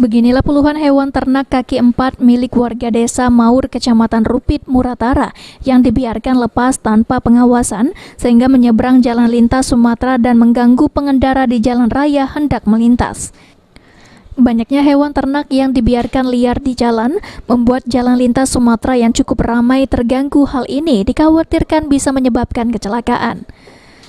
Beginilah puluhan hewan ternak kaki empat milik warga desa Maur, Kecamatan Rupit, Muratara yang dibiarkan lepas tanpa pengawasan sehingga menyeberang jalan lintas Sumatera dan mengganggu pengendara di jalan raya hendak melintas. Banyaknya hewan ternak yang dibiarkan liar di jalan membuat jalan lintas Sumatera yang cukup ramai terganggu. Hal ini dikhawatirkan bisa menyebabkan kecelakaan.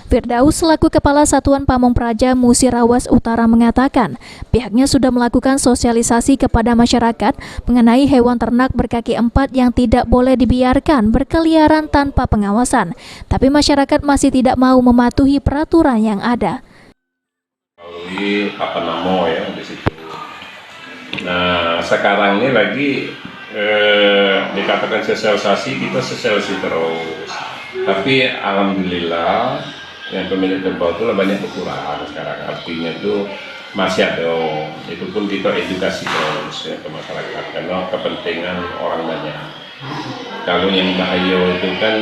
Firdaus selaku Kepala Satuan Pamong Praja Musirawas Utara mengatakan pihaknya sudah melakukan sosialisasi kepada masyarakat mengenai hewan ternak berkaki empat yang tidak boleh dibiarkan berkeliaran tanpa pengawasan, tapi masyarakat masih tidak mau mematuhi peraturan yang ada. Apa namo ya di situ. Nah sekarang ini lagi dikatakan sosialisasi, kita sosialisasi terus, tapi alhamdulillah yang pemilik kerbau itu banyak berkurang sekarang. Artinya itu masih ada, itu pun kita edukasi terus ya, ke masyarakat karena kepentingan orang banyak. Kalau yang bahaya itu kan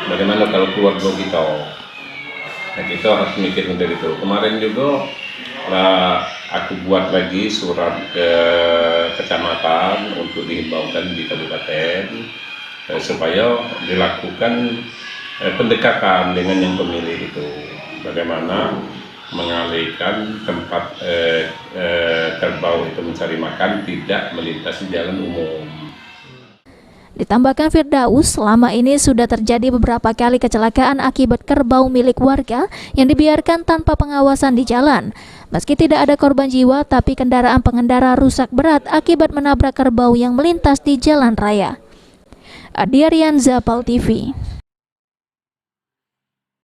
bagaimana kalau keluarga kita, nah, kita harus mikir untuk itu. Kemarin juga aku buat lagi surat ke kecamatan untuk dihimbaukan di kabupaten supaya dilakukan pendekatan dengan yang pemilik itu, bagaimana mengalihkan tempat kerbau itu mencari makan tidak melintasi jalan umum. Ditambahkan Firdaus, selama ini sudah terjadi beberapa kali kecelakaan akibat kerbau milik warga yang dibiarkan tanpa pengawasan di jalan. Meski tidak ada korban jiwa, tapi kendaraan pengendara rusak berat akibat menabrak kerbau yang melintas di jalan raya. Adi Arianza, PAL TV.